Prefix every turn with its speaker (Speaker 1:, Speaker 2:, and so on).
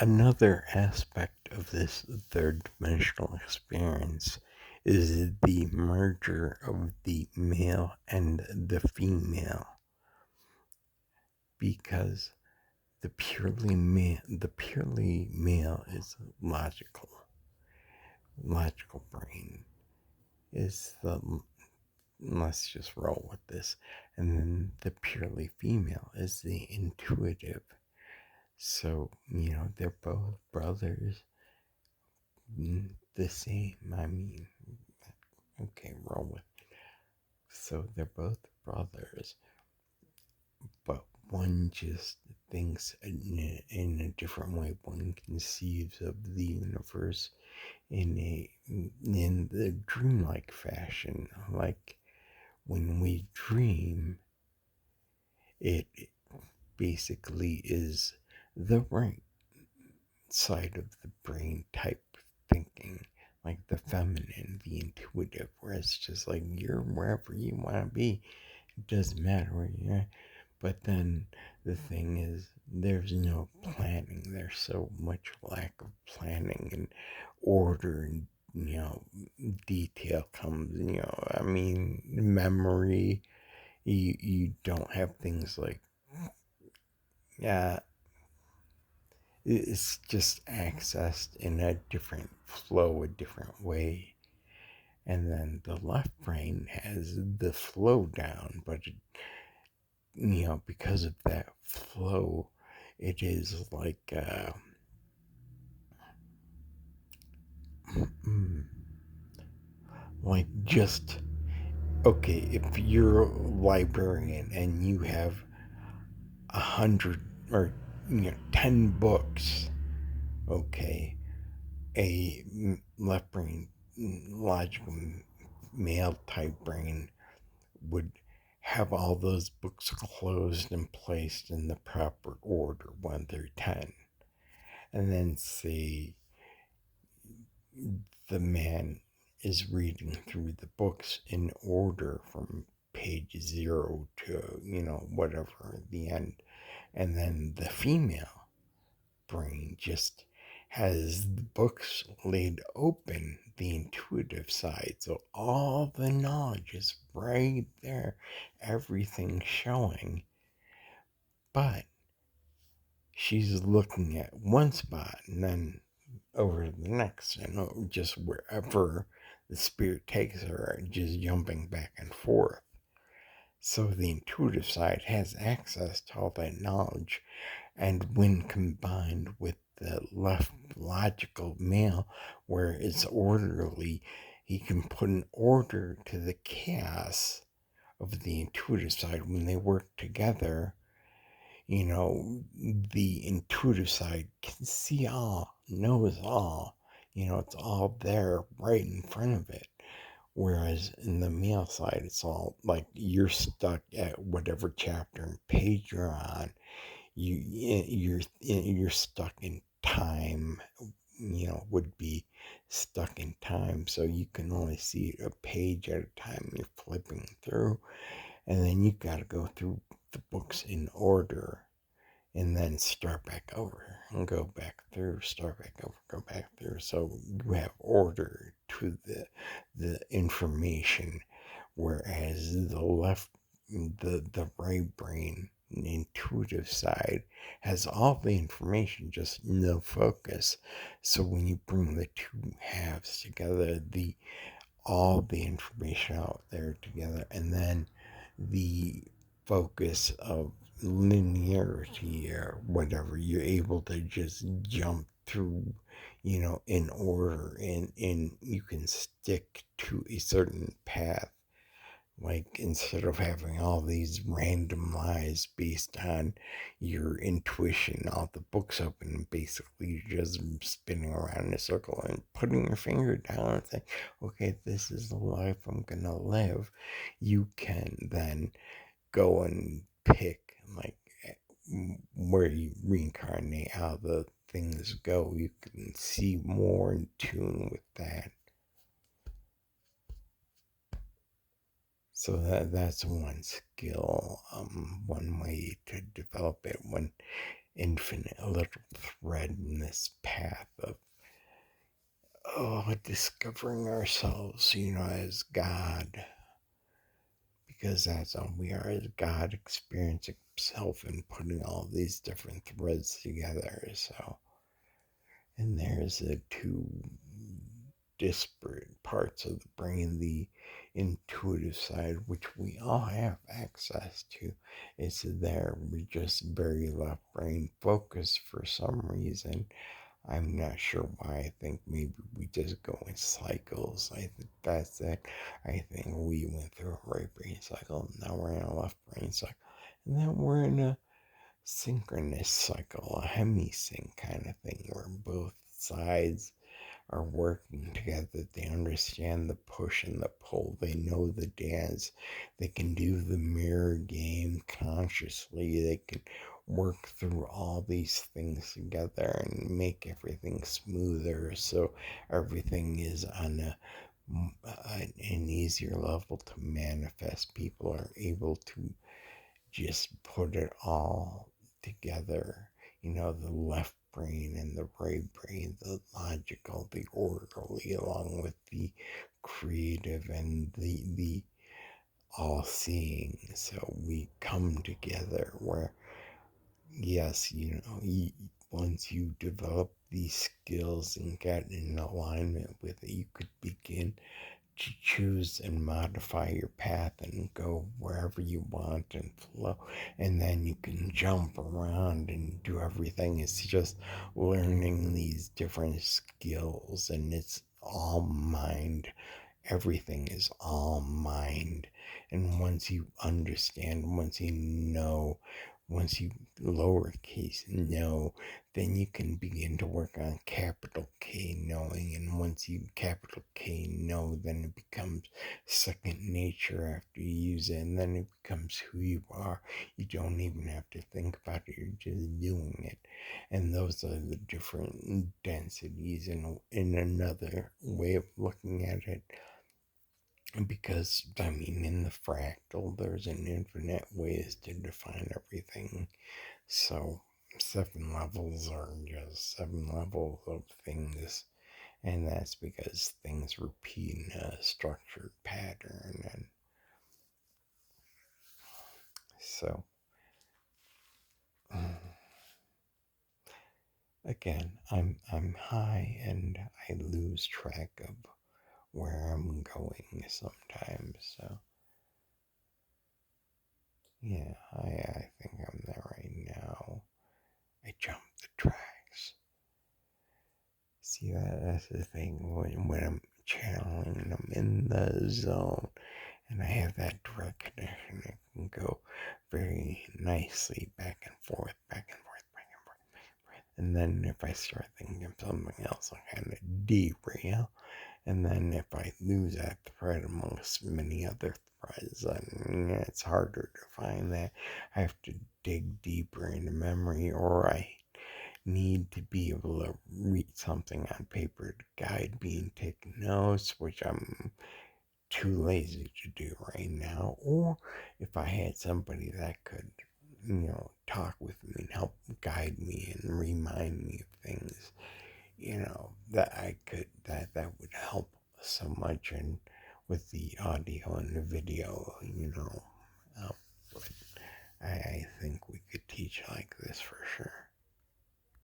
Speaker 1: Another aspect of this third dimensional experience is the merger of the male and the female, because the purely male is logical brain is the let's just roll with this, and then the purely female is the intuitive. So they're both brothers. The same. I mean, okay, roll with. So they're both brothers, but one just thinks in a different way. One conceives of the universe in the dreamlike fashion. Like when we dream, it basically is the right side of the brain type thinking, like the feminine, the intuitive, where it's just like you're wherever you want to be. It doesn't matter where you're at. But then the thing is, there's no planning. There's so much lack of planning and order, and detail comes. I mean, memory. You don't have things like yeah. It's just accessed in a different flow, a different way. And then the left brain has the flow down, but because of that flow, it is mm, like just okay. If you're a librarian and you have 100 or 10 books, okay, a left brain logical male type brain would have all those books closed and placed in the proper order 1 through 10, and then see the man is reading through the books in order from page 0 to whatever the end, and then the female brain just has the books laid open, the intuitive side. So all the knowledge is right there, everything showing. But she's looking at one spot and then over to the next, and just wherever the spirit takes her, just jumping back and forth. So the intuitive side has access to all that knowledge, and when combined with the left logical male, where it's orderly, he can put an order to the chaos of the intuitive side. When they work together, the intuitive side can see all, knows all, it's all there right in front of it. Whereas in the male side, it's all like you're stuck at whatever chapter and page you're on. You're stuck in time. Would be stuck in time, so you can only see a page at a time. You're flipping through, and then you got to go through the books in order, and then start back over and go back through, start back over, go back through. So you have order to the information, whereas the right brain, the intuitive side, has all the information, just no focus. So when you bring the two halves together, all the information out there together, and then the focus of linearity or whatever, you're able to just jump through, in order, and you can stick to a certain path. Like instead of having all these random lies based on your intuition, all the books open, basically you're just spinning around in a circle and putting your finger down and saying, okay, this is the life I'm gonna live. You can then go and pick like where you reincarnate, how the things go. You can see more in tune with that. So that's one skill, one way to develop it. infinite little thread in this path of discovering ourselves, as God, because that's all we are, as God experiencing Himself and putting all these different threads together. So, and there's the two disparate parts of the brain, the intuitive side, which we all have access to. It's there. We're just very left brain focused for some reason. I'm not sure why. I think maybe we just go in cycles. I think that's it. I think we went through a right brain cycle. Now we're in a left brain cycle. And then we're in a synchronous cycle, a hemisync kind of thing, where both sides are working together. They understand the push and the pull. They know the dance. They can do the mirror game consciously. They can work through all these things together and make everything smoother, so everything is on an easier level to manifest. People are able to just put it all together. The left brain and the right brain, the logical, the orderly, along with the creative and the all seeing. So we come together where, yes, once you develop these skills and get in alignment with it, you could begin to choose and modify your path and go wherever you want and flow. And then you can jump around and do everything. It's just learning these different skills, and it's all mind. Everything is all mind. And once you understand, once you know, once you lowercase know, then you can begin to work on capital K knowing. And once you capital K know, then it becomes second nature after you use it. And then it becomes who you are. You don't even have to think about it. You're just doing it. And those are the different densities in another way of looking at it. Because, in the fractal, there's an infinite ways to define everything. So, 7 levels are just 7 levels of things. And that's because things repeat in a structured pattern. And so, again, I'm high and I lose track of where I'm going sometimes. So, yeah, I think I'm there right now. I jumped the tracks. See, that's the thing when I'm channeling, I'm in the zone and I have that direct connection. It can go very nicely back and forth, back and forth, back and forth, back and forth. And then if I start thinking of something else, I kind of derail. And then if I lose that thread amongst many other threads, then it's harder to find that. I have to dig deeper into memory, or I need to be able to read something on paper to guide me and take notes, which I'm too lazy to do right now. Or if I had somebody that could, talk with me and help guide me and remind me of things, that I could, that would help so much. And with the audio and the video, but I think we could teach like this for sure.